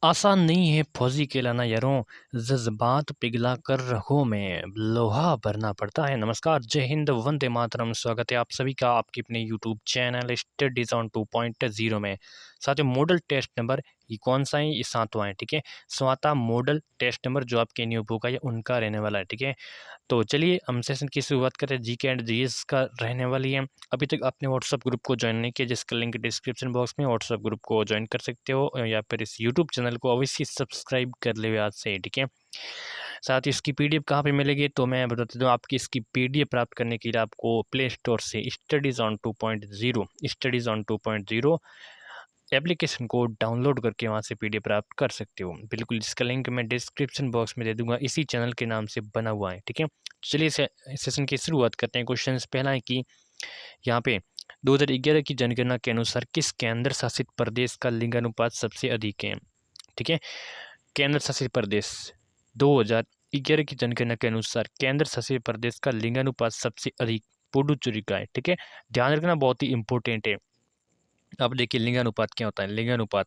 आसान नहीं है फौजी कहलाना यारों, जज्बात पिघला कर रगों में लोहा भरना पड़ता है। नमस्कार, जय हिंद, वंदे मातरम। स्वागत है आप सभी का आपके अपने यूट्यूब चैनल स्टडीज ऑन 2.0 में। साथियों, मॉडल टेस्ट नंबर ये कौन सा है? ये 7वां है, ठीक है। 7वां मॉडल टेस्ट नंबर जो आपके न्यू बुक है उनका रहने वाला है, ठीक है। तो चलिए हम सेशन की शुरुआत करें। जीके एंड जीएस का रहने वाली है। अभी तक आपने व्हाट्सअप ग्रुप को ज्वाइन नहीं किया, जिसका लिंक डिस्क्रिप्शन बॉक्स में, व्हाट्सअप ग्रुप को ज्वाइन कर सकते हो, या फिर इस यूट्यूब चैनल को अवश्य सब्सक्राइब कर ले आज से, ठीक है। साथ ही इसकी पीडीएफ कहाँ पे मिलेगी तो मैं बता देता हूँ। आपकी इसकी पीडीएफ प्राप्त करने के लिए आपको प्ले स्टोर से स्टडीज़ ऑन 2.0 एप्लीकेशन को डाउनलोड करके वहाँ से पीडीएफ प्राप्त कर सकते हो। बिल्कुल, जिसका लिंक मैं डिस्क्रिप्शन बॉक्स में दे दूंगा, इसी चैनल के नाम से बना हुआ है, ठीक है। चलिए सेशन की शुरुआत करते हैं। क्वेश्चन पहला है कि यहाँ पे 2011 की जनगणना के अनुसार किस केंद्र शासित प्रदेश का लिंगानुपात सबसे अधिक है, ठीक है। केंद्र शासित प्रदेश 2011 की जनगणना के अनुसार केंद्र शासित प्रदेश का लिंगानुपात सबसे अधिक पुडुचेरी का है, ठीक है। ध्यान रखना, बहुत ही इंपॉर्टेंट है। अब देखिए लिंगानुपात क्या होता है। लिंगानुपात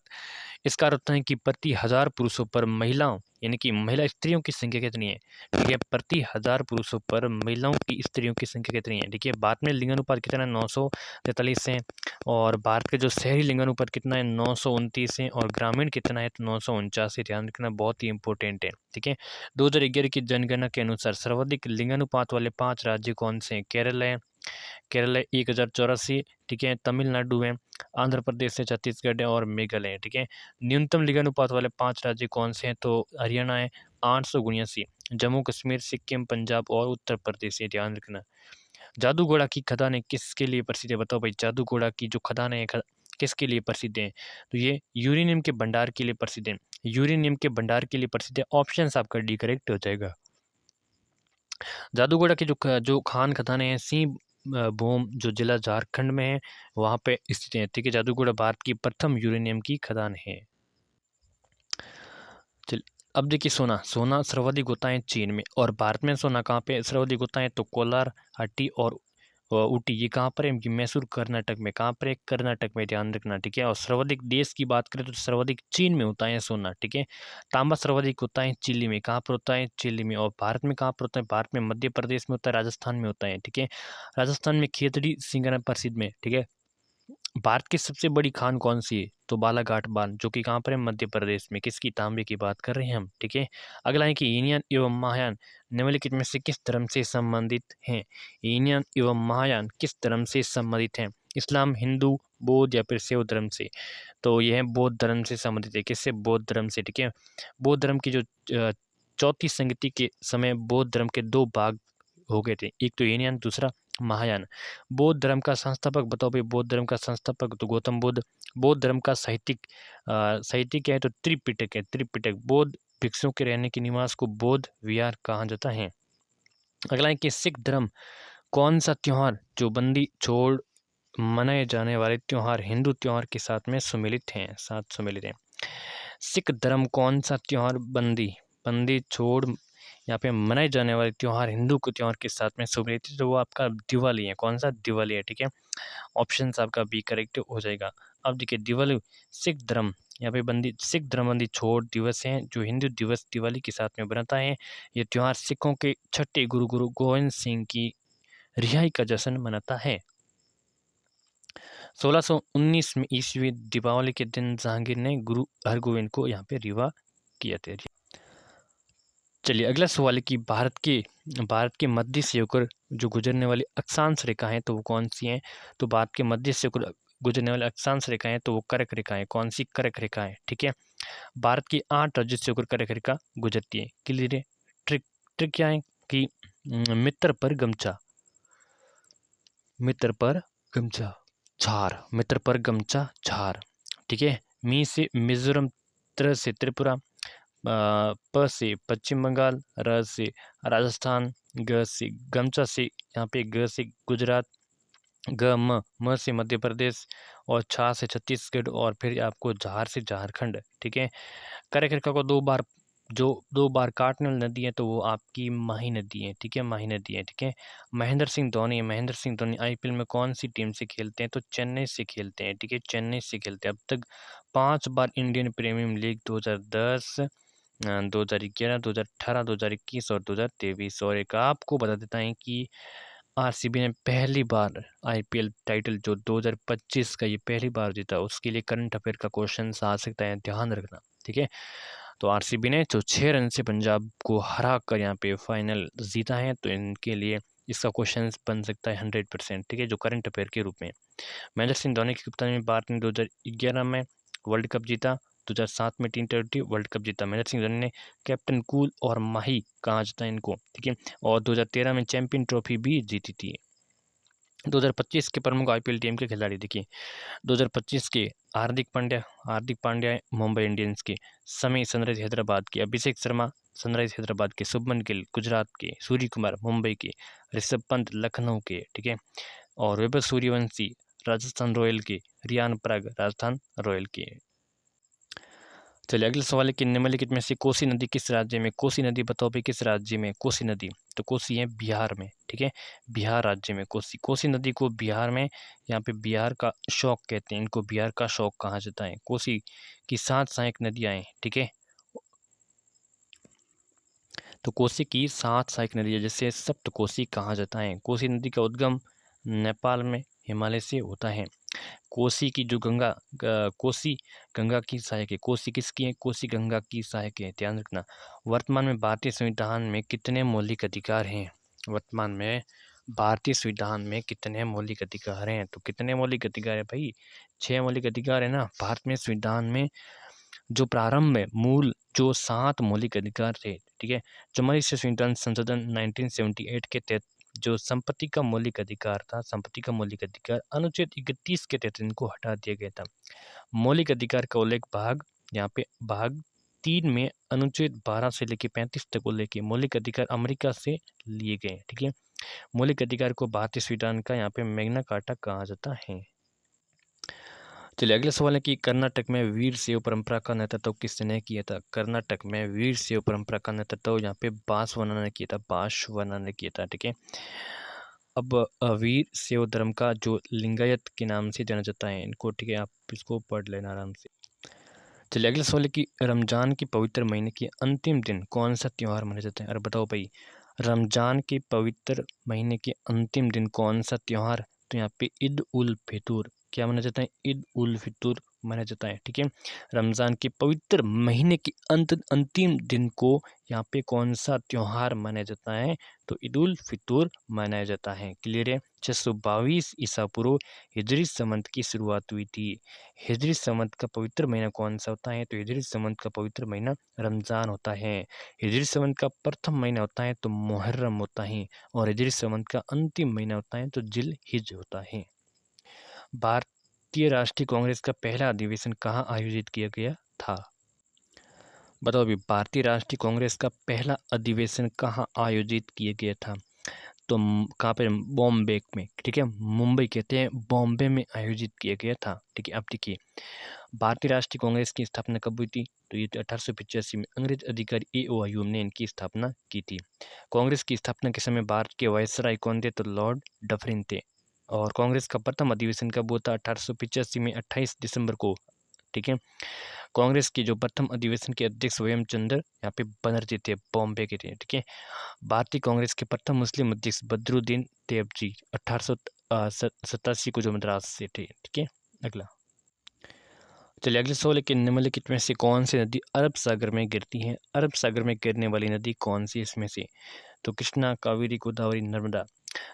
इसका अर्थ होता है कि प्रति 1000 पुरुषों पर महिलाओं, यानी कि महिला स्त्रियों की संख्या कितनी है, ठीक है। प्रति 1000 पुरुषों पर महिलाओं की स्त्रियों की संख्या कितनी है, देखिए। भारत में लिंगानुपात कितना है, 943 है। और भारत के जो शहरी लिंगानुपात कितना है, 929 है। और ग्रामीण कितना है, तो 949 है। ध्यान रखना, बहुत ही इंपॉर्टेंट है, ठीक है। 2011 की जनगणना के अनुसार सर्वाधिक लिंगानुपात वाले 5 राज्य कौन से हैं? केरल है, केरल है 1084, ठीक है। तमिलनाडु है, आंध्र प्रदेश है, छत्तीसगढ़ है और मेघालय है, ठीक है। न्यूनतम लिंगानुपात वाले 5 राज्य कौन से हैं तो हरियाणा है 879, जम्मू कश्मीर, सिक्किम, पंजाब और उत्तर प्रदेश है। ध्यान रखना। जादू घोड़ा की खदानें किसके लिए प्रसिद्ध है? बताओ भाई, जादू घोड़ा की जो खदानें हैं किसके लिए प्रसिद्ध है? तो ये यूरेनियम के भंडार के लिए प्रसिद्ध है। यूरेनियम के भंडार के लिए प्रसिद्ध है। ऑप्शन आपका डी करेक्ट हो जाएगा। जादूगोड़ा की जो खान खदानें हैं, सी भूम जो जिला झारखंड में है वहाँ पे स्थित है, ठीक है। जादूगोड़ा भारत की प्रथम यूरेनियम की खदान है। चल, अब देखिए सोना, सोना सर्वाधिक होता है चीन में। और भारत में सोना कहाँ पे सर्वाधिक होता है तो कोलार, हट्टी और ऊटी, ये कहाँ पर है? कि मैसूर कर्नाटक में। कहाँ पर है? कर्नाटक में। ध्यान रखना, ठीक है। और सर्वाधिक देश की बात करें तो सर्वाधिक चीन में होता है सोना, ठीक है। तांबा सर्वाधिक होता है चिली में। कहाँ पर होता है? चिली में। और भारत में कहाँ पर होता है? भारत में मध्य प्रदेश में होता है, राजस्थान में होता है, ठीक है। राजस्थान में खेतड़ी सिंगरा प्रसिद्ध में, ठीक है। भारत की सबसे बड़ी खान कौन सी है तो बालाघाट बांध, जो कि कहाँ पर है? मध्य प्रदेश में। किसकी? तांबे की बात कर रहे हैं हम, ठीक है। अगला है कि ईनियन एवं महायान निम्नलिखित में से किस धर्म से संबंधित हैं? ईनियन एवं महायान किस धर्म से संबंधित हैं? इस्लाम, हिंदू, बौद्ध या फिर शैव धर्म से? तो यह बौद्ध धर्म से संबंधित है। किससे? बौद्ध धर्म से, ठीक है। बौद्ध धर्म की जो चौथी संगति के समय बौद्ध धर्म के 2 भाग हो गए थे, एक तो ईनियन, दूसरा महायान। बौद्ध धर्म का संस्थापक बताओ भाई, बौद्ध धर्म का संस्थापक तो गौतम बुद्ध। बौद्ध धर्म का साहित्यिक क्या है तो त्रिपिटक है, त्रिपिटक। बौद्ध भिक्षुओं के रहने के निवास को बौद्ध विहार कहा जाता है। अगला है कि सिख धर्म कौन सा त्योहार जो बंदी छोड़ मनाए जाने वाले त्योहार हिंदू त्योहार के साथ में सम्मिलित हैं, साथ सम्मिलित हैं। सिख धर्म कौन सा त्योहार बंदी बंदी छोड़ यहाँ पे मनाए जाने वाले त्योहार हिंदू के त्योहार के साथ में सम्मिलित है? तो वो आपका दिवाली है। कौन सा? दिवाली है, ठीक है। ऑप्शन आपका बी करेक्ट हो जाएगा। अब देखिए दिवाली, सिख धर्म यहाँ पे बंदी सिख धर्मबंदी छोड़ दिवस है जो हिंदू दिवस दिवाली के साथ में बनाता है। ये त्योहार सिखों के छठे गुरु गोविंद सिंह की रिहाई का जश्न मनाता है। 1619 में ईस्वी दीपावली के दिन जहांगीर ने गुरु हरगोविंद को यहाँ पे रिहा किया था। चलिए अगला सवाल है कि भारत के मध्य से होकर जो गुजरने वाली अक्षांश रेखा है तो वो कौन सी है? तो भारत के मध्य से होकर गुजरने वाली अक्षांश रेखा है तो वो कर्क रेखा है। कौन सी? कर्क रेखा है, ठीक है। भारत की 8 राज्यों से होकर कर्क रेखा गुजरती है। क्लियर है। ट्रिक ट्रिक क्या है कि मित्र पर गमछा, मित्र पर गमछा झार, मित्र पर गमछा झार, ठीक है। मी से मिजोरम, त्र से त्रिपुरा, प से पश्चिम बंगाल, र से राजस्थान, ग से गमचा से यहाँ पे ग से गुजरात, म से मध्य प्रदेश और छा से छत्तीसगढ़ और फिर आपको झार से झारखंड, ठीक है। कर्क रेखा को 2 बार जो 2 बार काटने वाली नदी है तो वो आपकी माही नदी है, ठीक है, माही नदी है, ठीक है। महेंद्र सिंह धोनी आईपीएल में कौन सी टीम से खेलते हैं? तो चेन्नई से खेलते हैं, ठीक है, चेन्नई से खेलते हैं। अब तक 5 बार इंडियन प्रीमियर लीग 2010, 2011, 2018, 2021 और 2023। और एक आपको बता देता है कि आरसीबी ने पहली बार आईपीएल टाइटल जो 2025 का ये पहली बार जीता, उसके लिए करंट अफेयर का क्वेश्चन आ सकता है, ध्यान रखना, ठीक है। तो आरसीबी ने जो 6 रन से पंजाब को हरा कर यहाँ पे फाइनल जीता है, तो इनके लिए इसका क्वेश्चन बन सकता है 100%, ठीक है, जो करंट अफेयर के रूप में। महेंद्र सिंह धोनी की कप्तानी में भारत ने 2011 में वर्ल्ड कप जीता, 2007 में T20 वर्ल्ड कप जीता। महेंद्र सिंह धोनी ने कैप्टन कूल और माही कहा जाता है इनको, ठीक है, और 2013 में चैंपियन ट्रॉफी भी जीती थी। 2025 के प्रमुख आईपीएल टीम के खिलाड़ी देखिए, 2025 के हार्दिक पांड्या मुंबई इंडियंस के, समी सनराइज हैदराबाद के, अभिषेक शर्मा सनराइज हैदराबाद के, शुभमन गिल गुजरात के, सूर्य कुमार मुंबई के, ऋषभ पंत लखनऊ के, ठीक है, और वैभव सूर्यवंशी राजस्थान रॉयल के, रियान पराग राजस्थान रॉयल के। चलिए अगला सवाल है कि निम्नलिखित में से कोसी नदी किस राज्य में? कोसी नदी बताओ भाई किस राज्य में कोसी नदी? तो कोसी है बिहार में, ठीक है, बिहार राज्य में कोसी नदी को बिहार में, यहाँ पे बिहार का शौक कहते हैं, इनको बिहार का शौक कहा जाता है। कोसी की 7 सहायक नदियां हैं, ठीक है, तो कोसी की 7 सहायक नदियां जैसे सप्त कोसी कहा जाता है। कोसी नदी का उद्गम नेपाल में हिमालय से होता है। कोसी की जो कोसी गंगा की सहायक है। कोसी किसकी है? कोसी गंगा की सहायक है, ध्यान रखना। वर्तमान में भारतीय संविधान में कितने मौलिक अधिकार हैं? वर्तमान में भारतीय संविधान में कितने मौलिक अधिकार हैं? तो कितने मौलिक अधिकार है भाई? 6 मौलिक अधिकार है ना भारत में संविधान में। जो प्रारंभ में मूल जो 7 मौलिक अधिकार थे, ठीक है, जो हमारी संविधान संशोधन 1978 के तहत जो संपत्ति का मौलिक अधिकार था, संपत्ति का मौलिक अधिकार अनुच्छेद 31 के तहत इनको हटा दिया गया था। मौलिक अधिकार का उल्लेख यहाँ पे भाग 3 में अनुच्छेद 12 से लेकर 35 तक उल्लेख है। मौलिक अधिकार अमेरिका से लिए गए, ठीक है। मौलिक अधिकार को भारतीय संविधान का यहाँ पे मैग्ना कार्टा कहा जाता है। चलिए अगला सवाल है कि कर्नाटक में वीर शैव परंपरा का नेतृत्व किसने किया था? कर्नाटक में वीर शैव परंपरा का नेतृत्व यहाँ पे बासवाना ने किया था, बासवाना ने किया था, ठीक है। अब वीर शैव धर्म का जो लिंगायत के नाम से जाना जाता है इनको, ठीक है, आप इसको पढ़ लेना आराम से। चलिए अगला सवाल है कि रमजान के पवित्र महीने के अंतिम दिन कौन सा त्यौहार मनाया जाता है? अरे बताओ भाई, रमजान के पवित्र महीने के अंतिम दिन कौन सा त्यौहार? तो यहाँ पे ईद उल फितूर क्या मनाया जाता है? ईद उल फितूर मनाया जाता है, ठीक है। रमजान के पवित्र महीने के अंतिम दिन को यहाँ पे कौन सा त्यौहार मनाया जाता है? तो ईद उल फितूर मनाया जाता है। क्लियर है? 622 ईसा पूर्व हिजरी संवत की शुरुआत हुई थी। हिजरी संवत का पवित्र महीना कौन सा होता है? तो हिजरी संवत का पवित्र महीना रमजान होता है। हिजरी संवत का प्रथम महीना होता है तो मुहर्रम होता है, और हिजरी संवत का अंतिम महीना होता है तो जिल हिज होता है। भारतीय राष्ट्रीय कांग्रेस का पहला अधिवेशन कहाँ आयोजित किया गया था? बताओ अभी, भारतीय राष्ट्रीय कांग्रेस का पहला अधिवेशन कहाँ आयोजित किया गया था? तो कहाँ पे? बॉम्बे में, ठीक है, मुंबई कहते हैं, बॉम्बे में आयोजित किया गया था, ठीक है। अब देखिए, भारतीय राष्ट्रीय कांग्रेस की स्थापना कब हुई थी? तो ये 1885 में अंग्रेज अधिकारी ए.ओ. अयूब ने इनकी स्थापना की थी। कांग्रेस की स्थापना के समय भारत के वायसराय कौन थे? तो लॉर्ड डफरिन थे। और कांग्रेस का प्रथम अधिवेशन कब हुआ था? 1885 में 28 दिसंबर को, ठीक है। कांग्रेस की जो प्रथम अधिवेशन के अध्यक्ष हेमचंद्र यहाँ पे बनर्जी थे, बॉम्बे के थे, ठीक है। भारतीय कांग्रेस के प्रथम मुस्लिम अध्यक्ष बदरुद्दीन तैयबजी 1887 को जो मद्रास से थे, ठीक है। अगला चलिए अगले सवाल है कि निम्नलिखित में से कौन सी नदी अरब सागर में गिरती है? अरब सागर में गिरने वाली नदी कौन सी इसमें से? तो कृष्णा, कावेरी, गोदावरी, नर्मदा।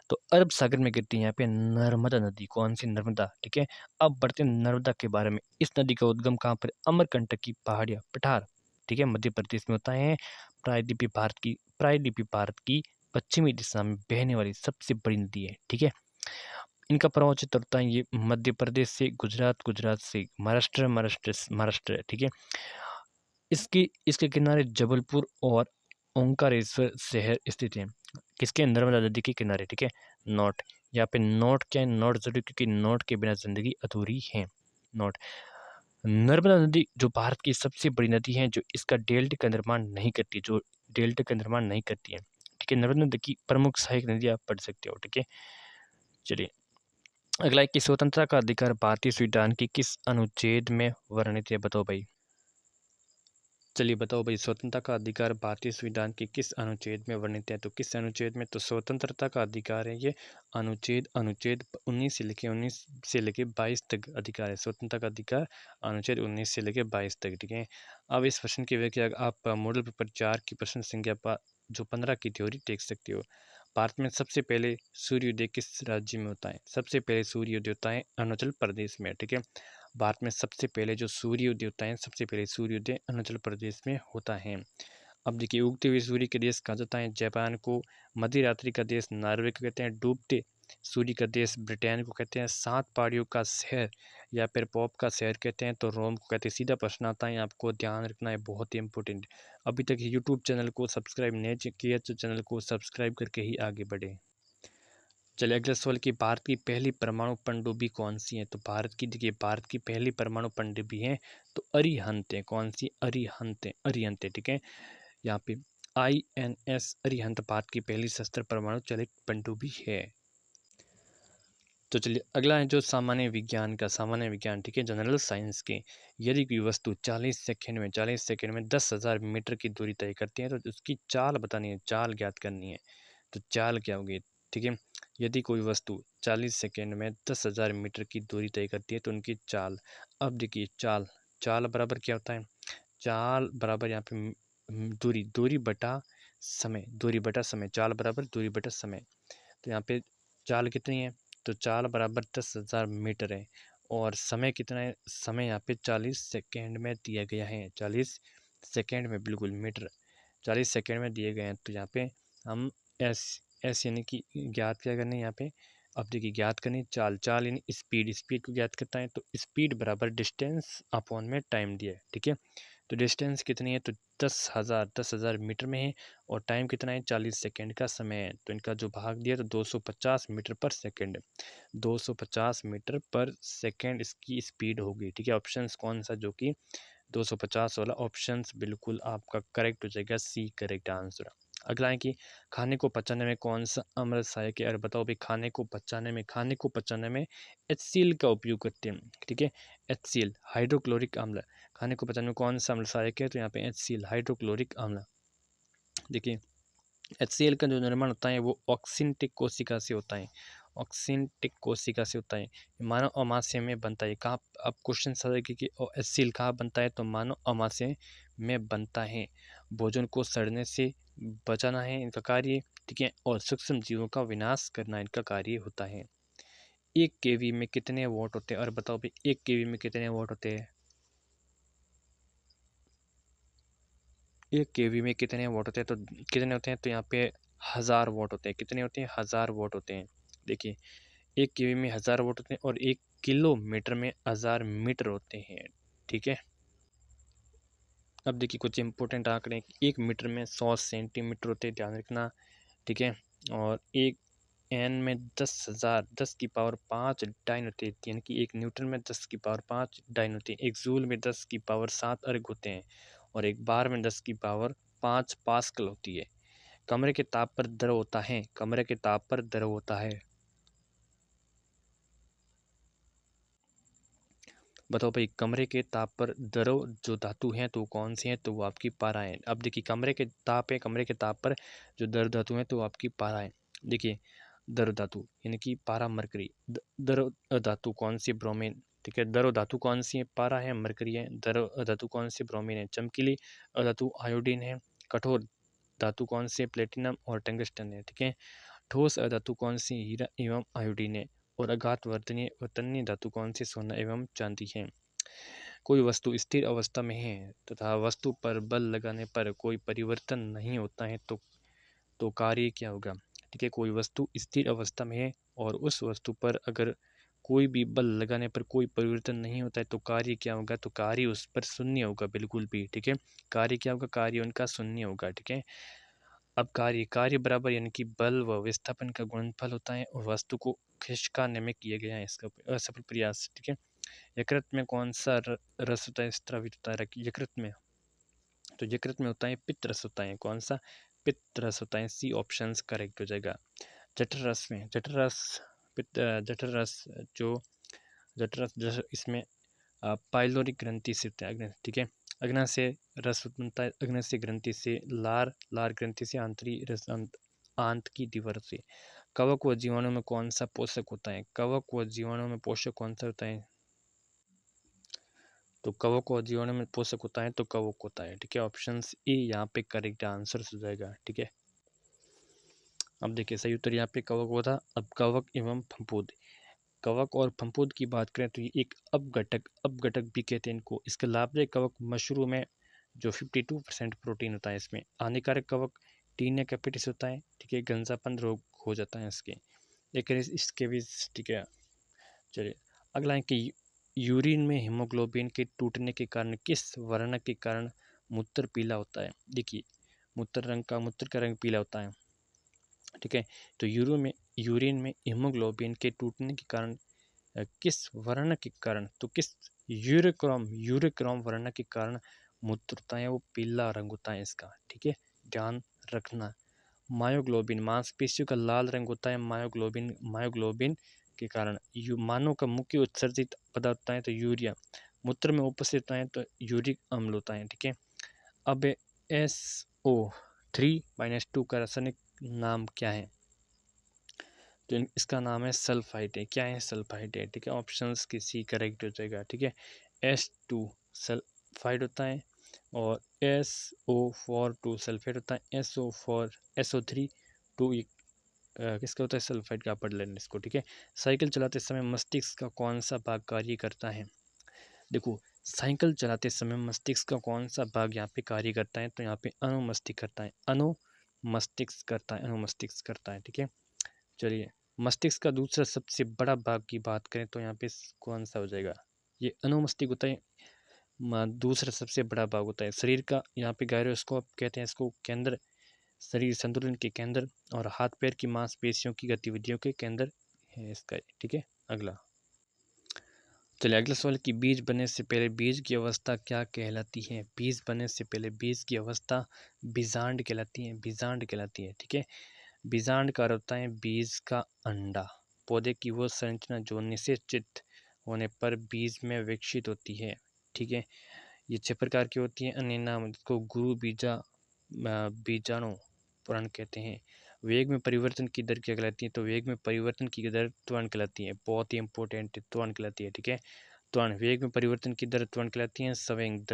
तो अरब सागर में गिरती है यहाँ पे नर्मदा नदी। कौन सी? नर्मदा, ठीक है। अब बढ़ते हैं नर्मदा के बारे में। इस नदी का उद्गम कहाँ पर? अमरकंटक की पहाड़ियाँ, पठार, ठीक है, मध्य प्रदेश में होता है। प्रायद्वीपीय भारत की पश्चिमी दिशा में बहने वाली सबसे बड़ी नदी है, ठीक है। इनका प्रवाह क्षेत्र होता है ये मध्य प्रदेश से गुजरात, गुजरात से महाराष्ट्र, महाराष्ट्र, ठीक है। इसके इसके किनारे जबलपुर और ओंकारेश्वर शहर स्थित हैं। किसके? नर्मदा नदी के किनारे, ठीक है। नोट, यहाँ पे नोट क्या है? नोट जरूरी, क्योंकि नोट के बिना जिंदगी अधूरी है। नोट, नर्मदा नदी जो भारत की सबसे बड़ी नदी है, जो इसका डेल्टा का निर्माण नहीं करती, जो डेल्टा का निर्माण नहीं करती है, ठीक है। नर्मदा नदी की प्रमुख सहायक नदी आप पढ़ सकते हो, ठीक है। चलिए अगला है कि स्वतंत्रता का अधिकार भारतीय संविधान की किस अनुच्छेद में वर्णित है, बताओ भाई। चलिए बताओ भाई, स्वतंत्रता का अधिकार भारतीय संविधान के किस अनुच्छेद में वर्णित है, तो किस अनुच्छेद में, तो स्वतंत्रता का अधिकार है ये अनुच्छेद अनुच्छेद 19 से लेके 22 तक अधिकार है, स्वतंत्रता का अधिकार अनुच्छेद 19 से लेके 22 तक, ठीक है। अब इस प्रश्न की व्याख्या आप मॉडल पेपर 4 की प्रश्न संख्या जो 15 की थ्योरी देख सकते हो। भारत में सबसे पहले सूर्योदय किस राज्य में होता है, सबसे पहले सूर्योदय होता है अरुणाचल प्रदेश में, ठीक है। भारत में सबसे पहले जो सूर्योदय होता है, सबसे पहले सूर्योदय अरुणाचल प्रदेश में होता है। अब देखिए, उगते हुए सूर्य के देश कहा जाता है जापान को, मध्य रात्रि का देश नॉर्वे को कहते हैं, डूबते सूर्य का देश ब्रिटेन को कहते हैं, 7 पहाड़ियों का शहर या फिर पॉप का शहर कहते हैं तो रोम को कहते हैं। सीधा प्रश्न आता है, आपको ध्यान रखना है, बहुत ही इंपॉर्टेंट। अभी तक यूट्यूब चैनल को सब्सक्राइब नहीं किया तो चैनल को सब्सक्राइब करके ही आगे बढ़े। चलिए अगला सवाल कि भारत की पहली परमाणु पनडुब्बी कौन सी है, तो भारत की, देखिए भारत की पहली परमाणु पनडुब्बी है तो अरिहंत है, कौन सी, अरिहंत है, अरिहंत है, ठीक है। यहाँ पे INS अरिहंत भारत की पहली सशस्त्र परमाणु चलित पनडुब्बी है। तो चलिए अगला है जो सामान्य विज्ञान का, सामान्य विज्ञान, ठीक है, जनरल साइंस के। यदि कोई वस्तु 40 सेकंड में 10,000 मीटर की दूरी तय करती है तो उसकी चाल बतानी है, चाल ज्ञात करनी है, तो चाल क्या होगी, ठीक है। यदि कोई वस्तु 40 सेकंड में 10,000 मीटर की दूरी तय करती है तो उनकी चाल। अब देखिए चाल, चाल बराबर क्या होता है, चाल बराबर यहाँ पे दूरी, दूरी बटा समय, दूरी बटा समय, चाल बराबर दूरी बटा समय। तो यहाँ पे चाल कितनी है, तो चाल बराबर 10,000 मीटर है और समय कितना है, समय यहाँ पे 40 सेकेंड में दिया गया है, 40 सेकेंड में, बिल्कुल मीटर 40 सेकेंड में दिए गए हैं। तो यहाँ पे हम एस एस यानी कि ज्ञात क्या करने यहाँ पे, अब देखिए ज्ञात करनी चाल, चाल यानी स्पीड, स्पीड को ज्ञात करता है तो स्पीड बराबर डिस्टेंस अपॉन में टाइम दिया है, ठीक है। तो डिस्टेंस कितनी है, तो 10,000 मीटर में है और टाइम कितना है, 40 सेकेंड का समय है, तो इनका जो भाग दिया तो 250 मीटर पर सेकेंड, 250 मीटर पर सेकेंड इसकी स्पीड होगी, ठीक है। ऑप्शंस कौन सा, जो कि 250 वाला ऑप्शंस बिल्कुल आपका करेक्ट हो जाएगा, सी करेक्ट आंसर। अगला है कि खाने को पचाने में कौन सा अम्ल सहायक है, अरे बताओ भाई, खाने को पचाने में, खाने को पचाने में HCl का उपयोग करते हैं, ठीक है। HCl हाइड्रोक्लोरिक अम्ल, खाने को पचाने में कौन सा अम्ल सहायक है, तो यहाँ पे HCl हाइड्रोक्लोरिक अम्ल। देखिए HCl का जो निर्माण होता है वो ऑक्सिनटिक कोशिका से होता है, ऑक्सिनटिक कोशिका से होता है, मानव अमाशय में बनता है। कहाँ, अब क्वेश्चन सर कि HCl कहाँ बनता है, तो मानव अमाशय में बनता है। भोजन को सड़ने से बचाना है इनका कार्य, ठीक है, और सूक्ष्म जीवों का विनाश करना इनका कार्य होता है। 1 kV में कितने वोट होते हैं, और बताओ भाई 1 kV में कितने वोट होते हैं, 1 kV में कितने वोट होते हैं, तो कितने होते हैं, तो यहाँ पे 1000 वोट होते हैं, कितने होते हैं, 1000 वोट होते हैं। देखिए 1 kV में 1000 वोट होते हैं और 1 किलोमीटर में 1000 मीटर होते हैं, ठीक है। अब देखिए कुछ इंपॉर्टेंट आंकड़े, 1 मीटर में 100 सेंटीमीटर होते हैं, ध्यान रखना, ठीक है। और एक एन में 10,000, 10 की पावर 5 डाइन होती है, यानी कि 1 न्यूटन में 10 की पावर 5 डाइन होती है। एक जूल में 10 की पावर 7 अर्ग होते हैं और एक बार में 10 की पावर 5 पास्कल होती है। कमरे के ताप पर द्रव होता है, कमरे के ताप पर द्रव होता है, बताओ भाई, कमरे के ताप पर द्रव जो धातु हैं तो कौन सी हैं, तो वो आपकी पारा है। अब देखिए कमरे के ताप है, कमरे के ताप पर जो द्रव धातु हैं तो वो आपकी पारा है। देखिए द्रव धातु यानी कि पारा मरकरी, द्रव धातु कौन सी, ब्रोमीन, ठीक है। द्रव धातु कौन सी है, पारा है, मरकरी है। द्रव धातु कौन सी, ब्रोमीन है। चमकीली धातु आयोडीन है। कठोर धातु कौन सी, प्लेटिनम और टंगस्टन है, ठीक है। ठोस धातु कौन सी, हीरा एवं आयोडीन है। और अघात वर्तनीय और तन्य धातु कौन सी, सोना एवं चांदी है। कोई वस्तु स्थिर अवस्था में है तथा वस्तु पर बल लगाने पर कोई परिवर्तन नहीं होता है तो कार्य क्या होगा, ठीक है। कोई वस्तु स्थिर अवस्था में है और उस वस्तु पर अगर कोई भी बल लगाने पर कोई परिवर्तन नहीं होता है तो कार्य क्या होगा, तो कार्य उस पर शून्य होगा, बिल्कुल भी, ठीक है। कार्य क्या होगा, कार्य उनका शून्य होगा, ठीक है। अब कार्य, कार्य बराबर यानी कि बल व विस्थापन का गुणनफल होता है और वस्तु को खिसकाने में किया गया है इसका असफल प्रयास, ठीक है। यकृत में कौन सा रस होता है, स्रावित होता है यकृत में? तो यकृत में होता है पित्त रस होता है। कौन सा? पित्त रस होता है। सी ऑप्शन करेक्ट हो जाएगा। जठर रस में, जठर रस पित्त, जठर रस जो जठर रस इसमें पाइलोरिक ग्रंथि से होता है। ठीक है, अग्ना से रस बनता है, अग्न से ग्रंथि से, लार ग्रंथि से, आंतरी रस आंत की दीवार से। कवक व जीवाणु में कौन सा पोषक होता है? कवक व जीवाणु में पोषक कौन सा होता है? तो कवक और जीवाणु में पोषक होता है तो कवक होता है। ठीक है, ऑप्शन ए यहाँ पे करेक्ट आंसर हो जाएगा। ठीक है, अब देखिए सही उत्तर यहाँ पे कवक होता। अब कवक एवं फफूंद, कवक और फफूंद की बात करें तो ये एक अपघटक भी कहते हैं इनको। इसके लाभदायक कवक मशरूम में जो 52% प्रोटीन होता है इसमें। हानिकारक कवक टीनिया कैपिटिस होता है। ठीक है, गंजापन रोग हो जाता है इसके, लेकिन इसके भी। ठीक है, चलिए अगला है कि यूरिन में हीमोग्लोबिन के टूटने के कारण किस वर्ण के कारण मूत्र पीला होता है? देखिए मूत्र का रंग पीला होता है। ठीक है, तो यूरिन में हीमोग्लोबिन के टूटने के कारण किस वर्ण के कारण, तो किस यूरिक्रोम वर्ण के कारण मूत्र होता है वो पीला रंग होता है इसका। ठीक है, ध्यान रखना। मायोग्लोबिन मांसपेशियों का लाल रंग होता है मायोग्लोबिन के कारण। मानव का मुख्य उत्सर्जित पदार्थ होता है तो यूरिया। मूत्र में उपस्थित होता है तो यूरिक अम्ल होता है। ठीक है, अब SO3-2 का रासायनिक नाम क्या है? तो इसका नाम है सल्फाइड है। क्या है? सल्फाइड है। ठीक है, ऑप्शंस की सी करेक्ट हो जाएगा। ठीक है, S2 सल्फाइड होता है और SO4 सल्फेट होता है। SO3 किसका होता है? सल्फाइड का। पढ़ लेना इसको। ठीक है, साइकिल चलाते समय मस्तिष्क का कौन सा भाग कार्य करता है? देखो साइकिल चलाते समय मस्तिष्क का कौन सा भाग यहाँ पे कार्य करता है? तो यहाँ पे अनुमस्तिष्क करता है, अनुमस्तिष्क करता है। ठीक है, चलिए मस्तिष्क का दूसरा सबसे बड़ा भाग की बात करें तो यहाँ पे कौन सा हो जाएगा? ये अनुमस्तिष्क होता है, दूसरा सबसे बड़ा भाग होता है शरीर का। यहाँ पे गायरोस्कोप कहते हैं इसको, केंद्र, शरीर संतुलन के केंद्र और हाथ पैर की मांसपेशियों की गतिविधियों के केंद्र है इसका। ठीक है, अगला चलिए अगला सवाल कि बीज बनने से पहले बीज की अवस्था क्या कहलाती है? बीज बनने से पहले बीज की अवस्था बीजांड कहलाती है, बीजांड कहलाती है। ठीक है, बीजांड का अर्थ होता है बीज का अंडा। पौधे की वो संरचना जो निषेचित होने पर बीज में विकसित होती है। ठीक है, ये 6 प्रकार की होती है। अन्य नाम इसको गुरु बीजाणु पुराण कहते हैं। वेग में परिवर्तन की दर क्या कहलाती है? तो वेग में परिवर्तन की दर त्वरण कहलाती है। बहुत ही इंपॉर्टेंट त्वरण कहलाती है। ठीक है, त्वरण, वेग में परिवर्तन की दर त्वरण कहलाती है। संवेग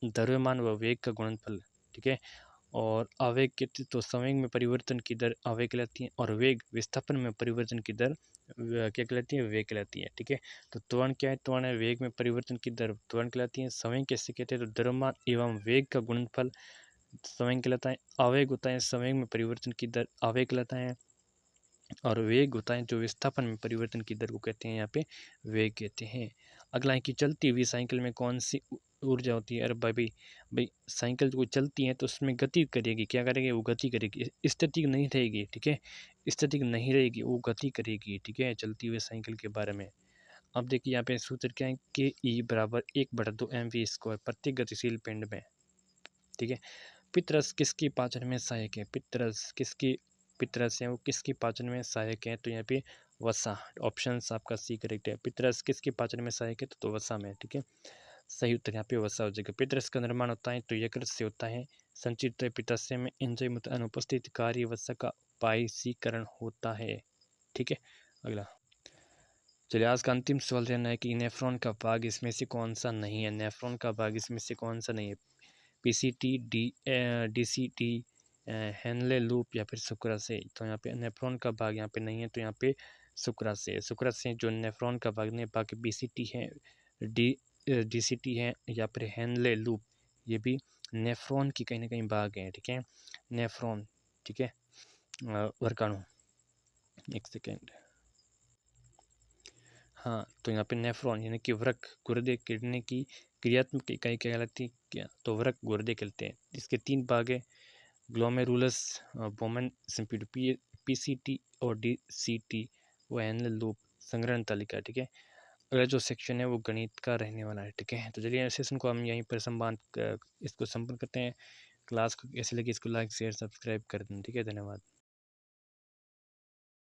द्रव्यमान व वेग का गुणनफल। ठीक है, और आवेग के तो संवेग में परिवर्तन की दर आवेग कहलाती है और वेग विस्थापन में परिवर्तन की दर क्या कहलाती है? वेग कहलाती है। ठीक है, तो त्वरण क्या है? त्वरण है वेग में परिवर्तन की दर त्वरण कहलाती है। संवेग कैसे कहते हैं? तो द्रव्यमान एवं वेग का गुणनफल संवेग कहलाता है। आवेग होता है संवेग में परिवर्तन की दर आवेग कहलाता है और वेग होता है जो विस्थापन में परिवर्तन की दर को कहते हैं यहाँ पे वेग कहते हैं। अगला है कि चलती हुई साइकिल में कौन सी ऊर्जा होती है? अरे भाई साइकिल जो चलती है तो उसमें गति करेगी, क्या करेगी? वो गति करेगी, स्टैटिक नहीं रहेगी। ठीक है, स्टैटिक नहीं रहेगी, वो गति करेगी। ठीक है, चलती हुई साइकिल के बारे में। अब देखिए यहाँ पे सूत्र क्या है? Ke = 1/2 mv² प्रत्येक गतिशील पिंड में। ठीक है, पितरस किसकी पाचन में सहायक है? पितरस है वो किसकी पाचन में सहायक है? तो यहाँ पे वसा। ऑप्शन आपका सी करेक्ट है। पितरस किसके पाचन में सहायक है? तो वसा में। ठीक है, सही उत्तर यहाँ पे वसा हो जाएगा। पितरस का निर्माण होता है तो यकृत से होता है। संचित पित्ताशय में एंजाइम अनुपस्थित कार्य वसा का पायसीकरण होता है। ठीक है, अगला चलिए आज का अंतिम सवाल रहना है कि नेफ्रॉन का भाग इसमें से कौन सा नहीं है? नेफ्रॉन का भाग इसमें से कौन सा नहीं है? पीसीटी, डीसीटी, हेनले लूप या फिर शुक्राशय। तो यहाँ पे नेफ्रॉन का भाग यहाँ पे नहीं है तो यहाँ पे शुक्राशय जो नेफ्रॉन का भाग नहीं, बाकी बीसीटी है, डीसीटी है या फिर हेनले लूप, ये भी नेफ्रॉन की कहीं ना कहीं भाग है। ठीक है, नेफ्रॉन। ठीक है, वर्काणु, एक सेकेंड। हाँ, तो यहाँ पे नेफ्रॉन यानी कि वृक्क, गुर्दे, किडनी की क्रियात्मक इकाई क्या कहलाती है? क्या? तो वृक्क गुर्दे कहते हैं। इसके 3 भाग है, ग्लोमेरुलस, बोमन सिम्पिड, पीसीटी और डीसीटी, वो एनल लूप, संग्रहण तालिका। ठीक है, अगला जो सेक्शन है वो गणित का रहने वाला है, ठीक है। तो चलिए सेशन को हम यहीं पर इसको संपन्न करते हैं। क्लास को कैसी लगी इसको लाइक शेयर सब्सक्राइब कर दें, ठीक है। धन्यवाद।